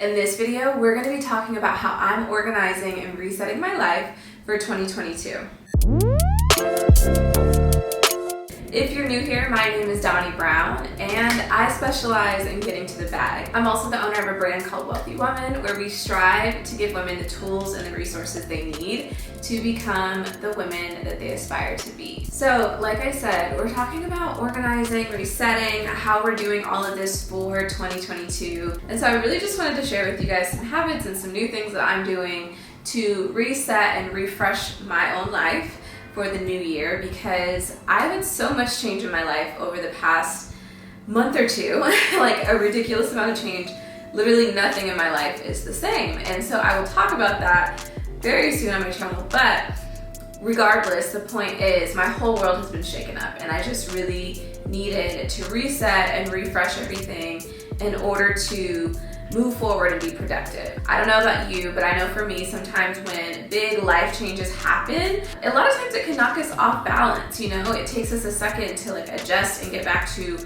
In this video, we're going to be talking about how I'm organizing and resetting my life for 2022. If you're new here, my name is DONI Brown, and I specialize in getting to the bag. I'm also the owner of a brand called Wealthy Woman, where we strive to give women the tools and the resources they need to become the women that they aspire to be. So, like I said, we're talking about organizing, resetting, how we're doing all of this for 2022. And so I really just wanted to share with you guys some habits and some new things that I'm doing to reset and refresh my own life for the new year, because I've had so much change in my life over the past month or two, like a ridiculous amount of change. Literally nothing in my life is the same. And so I will talk about that very soon on my channel. But regardless, the point is my whole world has been shaken up, and I just really needed to reset and refresh everything in order to move forward and be productive. I don't know about you, but I know for me, sometimes when big life changes happen, a lot of times it can knock us off balance. You know, it takes us a second to adjust and get back to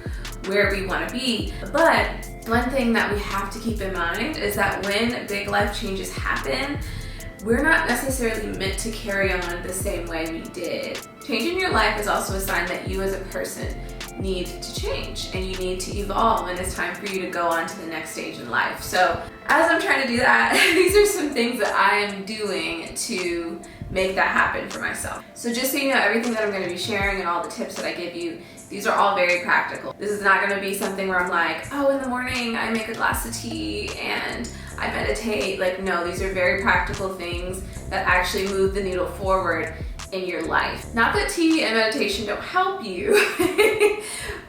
where we want to be. But one thing that we have to keep in mind is that when big life changes happen, we're not necessarily meant to carry on the same way we did. Changing your life is also a sign that you as a person need to change and you need to evolve, and it's time for you to go on to the next stage in life. So as I'm trying to do that, these are some things that I am doing to make that happen for myself. So just so you know, everything that I'm going to be sharing and all the tips that I give you, these are all very practical. This is not going to be something where I'm like, oh, in the morning I make a glass of tea and I meditate. No, these are very practical things that actually move the needle forward in your life. Not that tea and meditation don't help you,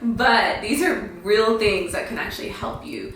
but these are real things that can actually help you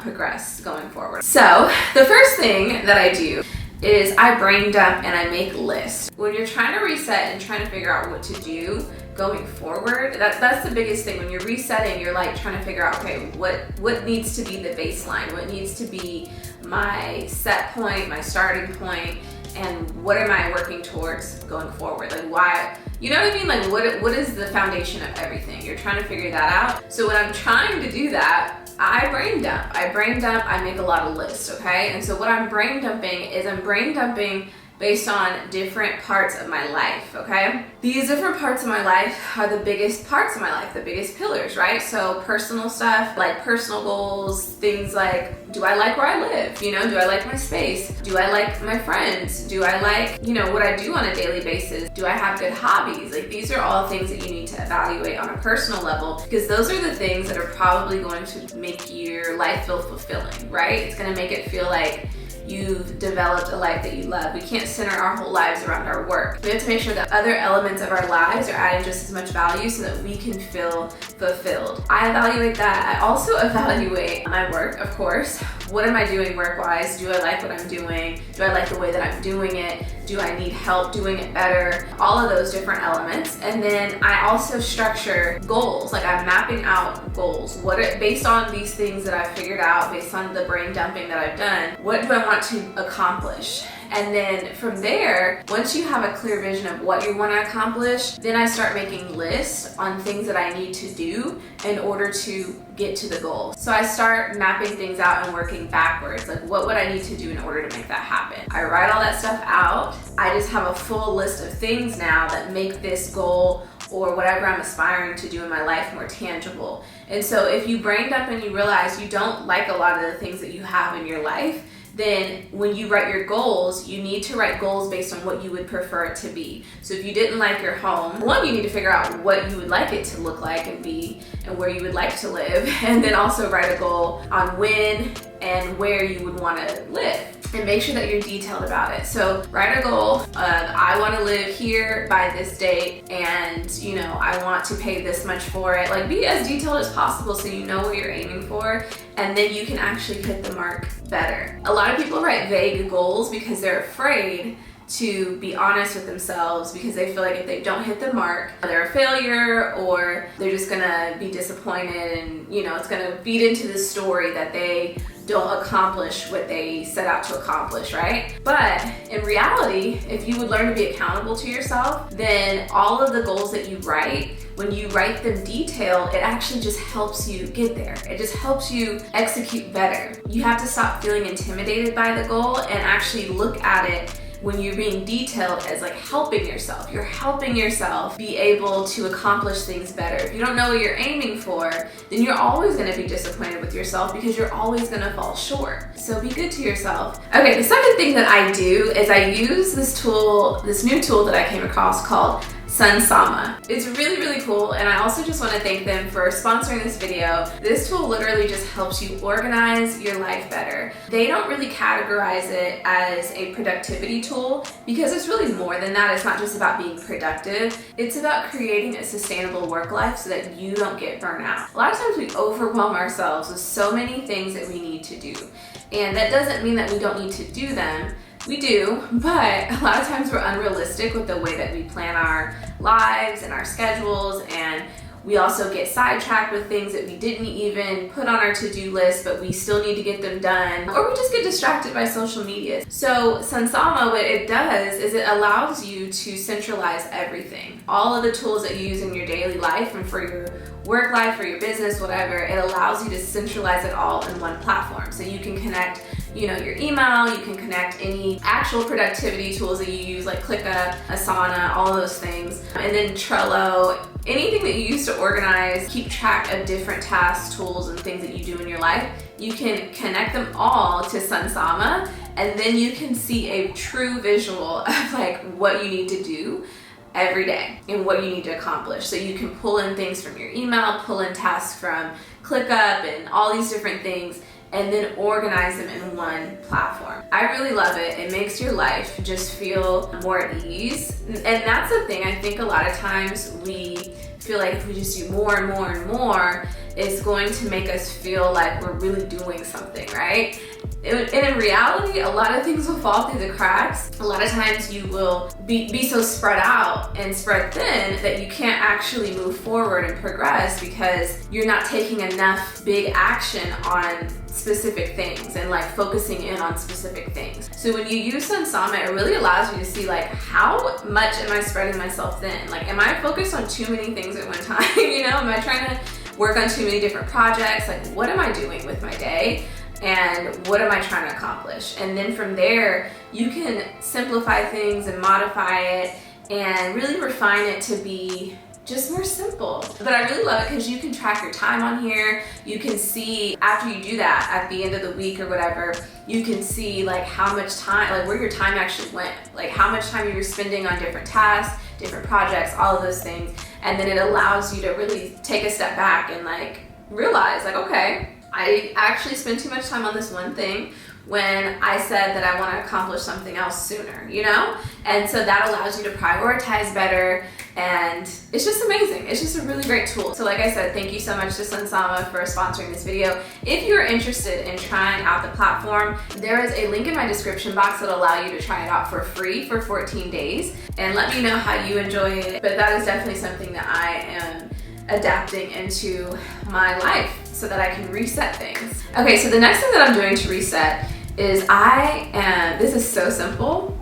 progress going forward. So the first thing that I do is I brain dump and I make lists. When you're trying to reset and trying to figure out what to do going forward, that's the biggest thing. When you're resetting, you're trying to figure out, okay, what needs to be the baseline? What needs to be my set point, my starting point? And what am I working towards going forward? Why, you know what I mean? What is the foundation of everything? You're trying to figure that out. So when I'm trying to do that, I brain dump, I make a lot of lists, okay? And so what I'm brain dumping is I'm brain dumping based on different parts of my life, okay? These different parts of my life are the biggest parts of my life, the biggest pillars, right? So personal stuff, personal goals, things like, do I like where I live? You know, do I like my space? Do I like my friends? Do I like, what I do on a daily basis? Do I have good hobbies? These are all things that you need to evaluate on a personal level, because those are the things that are probably going to make your life feel fulfilling, right? It's gonna make it feel like you've developed a life that you love. We can't center our whole lives around our work. We have to make sure that other elements of our lives are adding just as much value so that we can feel fulfilled. I evaluate that. I also evaluate my work, of course. What am I doing work-wise? Do I like what I'm doing? Do I like the way that I'm doing it? Do I need help doing it better? All of those different elements. And then I also structure goals. I'm mapping out goals. Based on these things that I've figured out, based on the brain dumping that I've done, what do I want to accomplish? And then from there, once you have a clear vision of what you want to accomplish, then I start making lists on things that I need to do in order to get to the goal. So I start mapping things out and working backwards. What would I need to do in order to make that happen? I write all that stuff out. I just have a full list of things now that make this goal or whatever I'm aspiring to do in my life more tangible. And so if you brain dump and you realize you don't like a lot of the things that you have in your life, then when you write your goals, you need to write goals based on what you would prefer it to be. So if you didn't like your home, one, you need to figure out what you would like it to look like and be and where you would like to live, and then also write a goal on when and where you would want to live, and make sure that you're detailed about it. So write a goal of, I want to live here by this date, and I want to pay this much for it. Be as detailed as possible so you know what you're aiming for, and then you can actually hit the mark better. A lot of people write vague goals because they're afraid to be honest with themselves, because they feel like if they don't hit the mark, they're a failure, or they're just gonna be disappointed, and it's gonna feed into the story that they don't accomplish what they set out to accomplish, right? But in reality, if you would learn to be accountable to yourself, then all of the goals that you write, when you write them detailed, it actually just helps you get there. It just helps you execute better. You have to stop feeling intimidated by the goal and actually look at it when you're being detailed as like helping yourself. You're helping yourself be able to accomplish things better. If you don't know what you're aiming for, then you're always gonna be disappointed with yourself because you're always gonna fall short. So be good to yourself. Okay, the second thing that I do is I use this tool, this new tool that I came across called Sunsama. It's really, really cool, and I also just want to thank them for sponsoring this video. This tool literally just helps you organize your life better. They don't really categorize it as a productivity tool because it's really more than that. It's not just about being productive. It's about creating a sustainable work life so that you don't get burnt out. A lot of times we overwhelm ourselves with so many things that we need to do, and that doesn't mean that we don't need to do them. We do, but a lot of times we're unrealistic with the way that we plan our lives and our schedules, and we also get sidetracked with things that we didn't even put on our to-do list, but we still need to get them done, or we just get distracted by social media. So Sunsama, what it does is it allows you to centralize everything. All of the tools that you use in your daily life and for your work life, for your business, whatever, it allows you to centralize it all in one platform. So you can connect, your email, you can connect any actual productivity tools that you use like ClickUp, Asana, all of those things. And then Trello, anything that you use to organize, keep track of different tasks, tools, and things that you do in your life, you can connect them all to Sunsama, and then you can see a true visual of like what you need to do every day and what you need to accomplish. So you can pull in things from your email, pull in tasks from ClickUp and all these different things, and then organize them in one platform. I really love it. It makes your life just feel more at ease. And that's the thing, I think a lot of times we feel like if we just do more and more and more, it's going to make us feel like we're really doing something, right? And in reality, a lot of things will fall through the cracks. A lot of times you will be so spread out and spread thin that you can't actually move forward and progress because you're not taking enough big action on specific things and like focusing in on specific things. So when you use Sunsama, it really allows you to see like how much am I spreading myself thin? Like, am I focused on too many things at one time? Am I trying to work on too many different projects? Like, what am I doing with my day? And what am I trying to accomplish? And then from there, you can simplify things and modify it and really refine it to be just more simple. But I really love it because you can track your time on here. You can see after you do that at the end of the week or whatever, you can see like how much time, like where your time actually went, like how much time you were spending on different tasks, different projects, all of those things. And then it allows you to really take a step back and like realize like, okay, I actually spent too much time on this one thing when I said that I want to accomplish something else sooner, And so that allows you to prioritize better, and it's just amazing. It's just a really great tool. So like I said, thank you so much to Sunsama for sponsoring this video. If you're interested in trying out the platform, there is a link in my description box that'll allow you to try it out for free for 14 days. And let me know how you enjoy it. But that is definitely something that I am adapting into my life so that I can reset things. Okay, so the next thing that I'm doing to reset is this is so simple.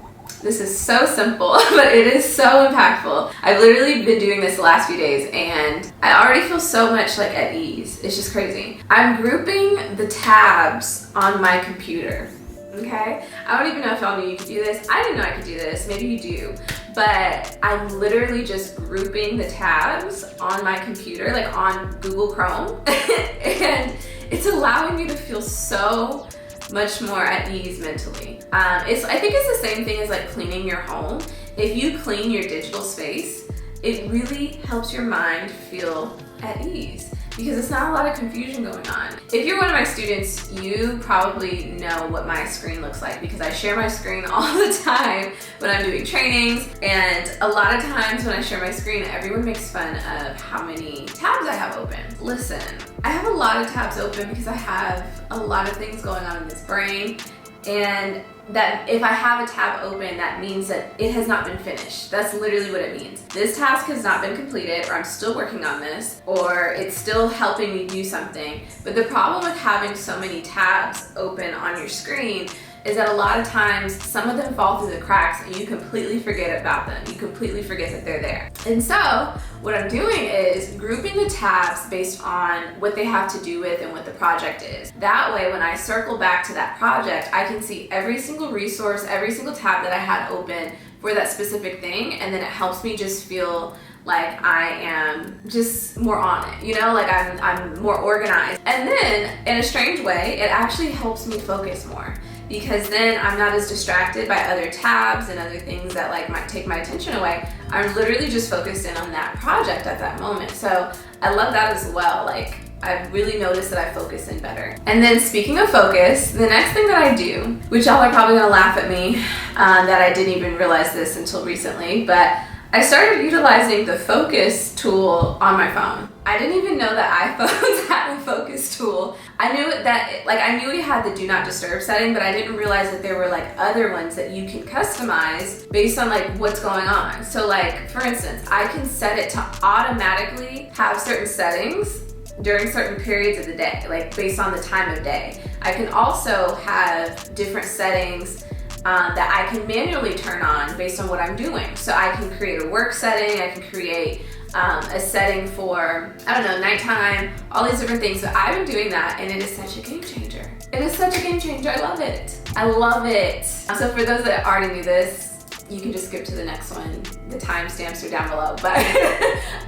This is so simple, but it is so impactful. I've literally been doing this the last few days and I already feel so much like at ease. It's just crazy. I'm grouping the tabs on my computer, okay? I don't even know if y'all knew you could do this. I didn't know I could do this, maybe you do. But I'm literally just grouping the tabs on my computer, like on Google Chrome. And it's allowing me to feel so much more at ease mentally. I think it's the same thing as like cleaning your home. If you clean your digital space, it really helps your mind feel at ease because it's not a lot of confusion going on. If you're one of my students, you probably know what my screen looks like because I share my screen all the time when I'm doing trainings, and a lot of times when I share my screen, everyone makes fun of how many tabs I have open. Listen, I have a lot of tabs open because I have a lot of things going on in this brain, And that if I have a tab open, that means that it has not been finished. That's literally what it means. This task has not been completed, or I'm still working on this, or it's still helping me do something. But the problem with having so many tabs open on your screen is that a lot of times some of them fall through the cracks and you completely forget about them. You completely forget that they're there. And so what I'm doing is grouping the tabs based on what they have to do with and what the project is. That way, when I circle back to that project, I can see every single resource, every single tab that I had open for that specific thing, and then it helps me just feel like I am just more on it, you know, like I'm more organized. And then in a strange way, it actually helps me focus more, because then I'm not as distracted by other tabs and other things that like might take my attention away. I'm literally just focused in on that project at that moment. So I love that as well. Like, I've really noticed that I focus in better. And then speaking of focus, the next thing that I do, which y'all are probably gonna laugh at me, that I didn't even realize this until recently, but I started utilizing the focus tool on my phone. I didn't even know that iPhones had a focus tool. I knew that, like, I knew we had the do not disturb setting, but I didn't realize that there were like other ones that you can customize based on like what's going on. So like, for instance, I can set it to automatically have certain settings during certain periods of the day, like based on the time of day. I can also have different settings that I can manually turn on based on what I'm doing. So I can create a work setting, I can create a setting for, I don't know, nighttime, all these different things. So I've been doing that, and it is such a game changer. It is such a game changer. I love it. I love it. So for those that already knew this, you can just skip to the next one. The timestamps are down below, but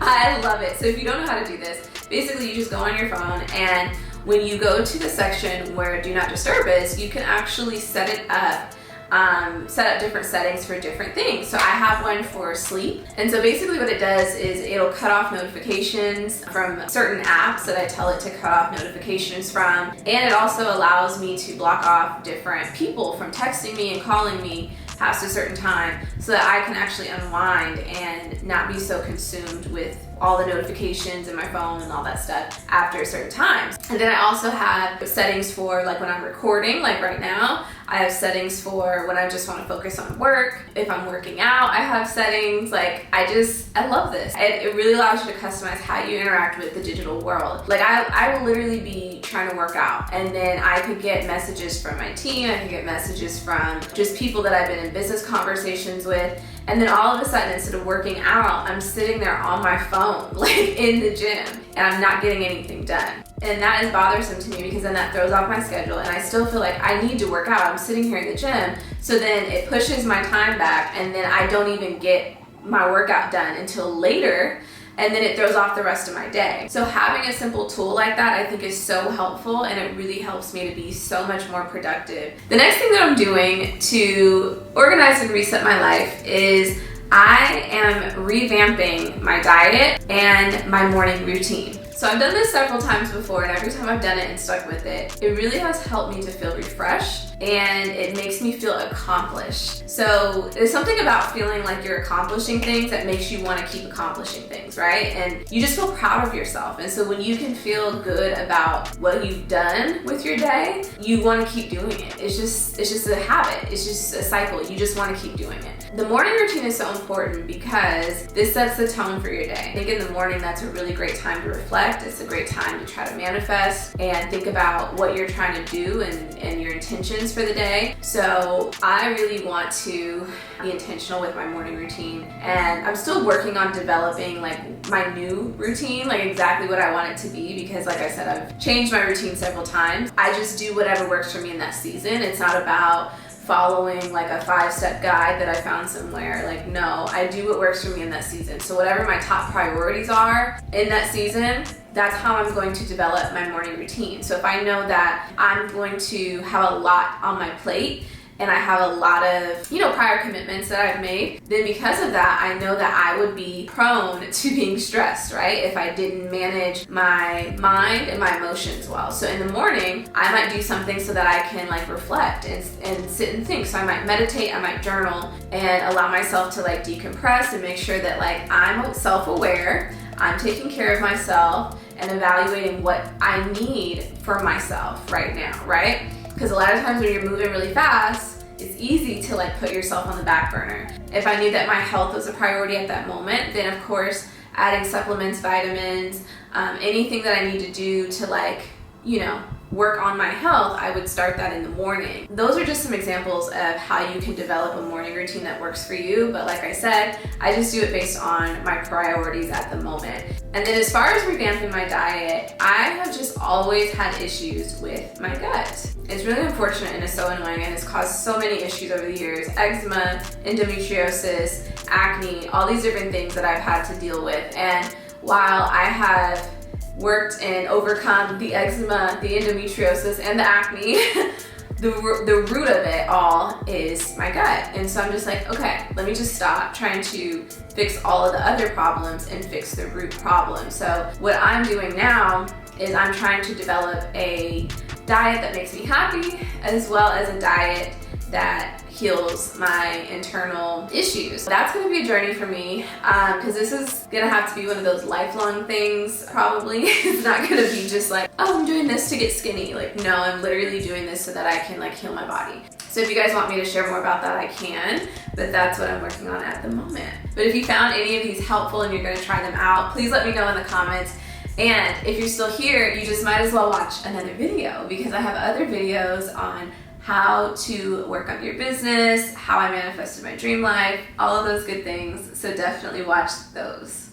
I love it. So if you don't know how to do this, basically you just go on your phone, and when you go to the section where do not disturb is, you can actually set it up. Set up different settings for different things. So I have one for sleep. And so basically what it does is it'll cut off notifications from certain apps that I tell it to cut off notifications from. And it also allows me to block off different people from texting me and calling me past a certain time, so that I can actually unwind and not be so consumed with all the notifications in my phone and all that stuff after a certain time. And then I also have settings for like when I'm recording, like right now, I have settings for when I just want to focus on work. If I'm working out, I have settings. Like, I love this. It really allows you to customize how you interact with the digital world. Like I will literally be trying to work out, and then I could get messages from my team, I could get messages from just people that I've been in business conversations with. And then all of a sudden, instead of working out, I'm sitting there on my phone, like in the gym, and I'm not getting anything done. And that is bothersome to me, because then that throws off my schedule, and I still feel like I need to work out. I'm sitting here in the gym, so then it pushes my time back, and then I don't even get my workout done until later, and then it throws off the rest of my day. So having a simple tool like that, I think, is so helpful, and it really helps me to be so much more productive. The next thing that I'm doing to organize and reset my life is I am revamping my diet and my morning routine. So I've done this several times before, and every time I've done it and stuck with it, it really has helped me to feel refreshed, and it makes me feel accomplished. So there's something about feeling like you're accomplishing things that makes you want to keep accomplishing things, right? And you just feel proud of yourself. And so when you can feel good about what you've done with your day, you want to keep doing it. It's just a habit. It's just a cycle. You just want to keep doing it. The morning routine is so important because this sets the tone for your day. I think in the morning, that's a really great time to reflect. It's a great time to try to manifest and think about what you're trying to do and your intentions for the day. So I really want to be intentional with my morning routine, and I'm still working on developing like my new routine, like exactly what I want it to be, because like I said, I've changed my routine several times. I just do whatever works for me in that season. It's not about following like a 5-step guide that I found somewhere. Like, no, I do what works for me in that season. So whatever my top priorities are in that season, that's how I'm going to develop my morning routine. So if I know that I'm going to have a lot on my plate, and I have a lot of, prior commitments that I've made, then because of that, I know that I would be prone to being stressed, right? If I didn't manage my mind and my emotions well. So in the morning, I might do something so that I can like reflect and sit and think. So I might meditate, I might journal, and allow myself to like decompress and make sure that like I'm self-aware, I'm taking care of myself, and evaluating what I need for myself right now, right? Because a lot of times when you're moving really fast, it's easy to like put yourself on the back burner. If I knew that my health was a priority at that moment, then of course adding supplements, vitamins, anything that I need to do to like, you know, work on my health, I would start that in the morning. Those are just some examples of how you can develop a morning routine that works for you. But like I said, I just do it based on my priorities at the moment. And then as far as revamping my diet, I have just always had issues with my gut. It's really unfortunate and it's so annoying and it's caused so many issues over the years. Eczema, endometriosis, acne, all these different things that I've had to deal with. And while I have worked and overcome the eczema, the endometriosis, and the acne, the root of it all is my gut. And so I'm just like, okay, let me just stop trying to fix all of the other problems and fix the root problem. So what I'm doing now is I'm trying to develop a diet that makes me happy, as well as a diet that heals my internal issues. That's gonna be a journey for me, because this is gonna have to be one of those lifelong things, probably. It's not gonna be just like, oh, I'm doing this to get skinny. Like, no, I'm literally doing this so that I can like heal my body. So if you guys want me to share more about that, I can, but that's what I'm working on at the moment. But if you found any of these helpful and you're gonna try them out, please let me know in the comments. And if you're still here, you just might as well watch another video, because I have other videos on how to work on your business, how I manifested my dream life, all of those good things. So definitely watch those.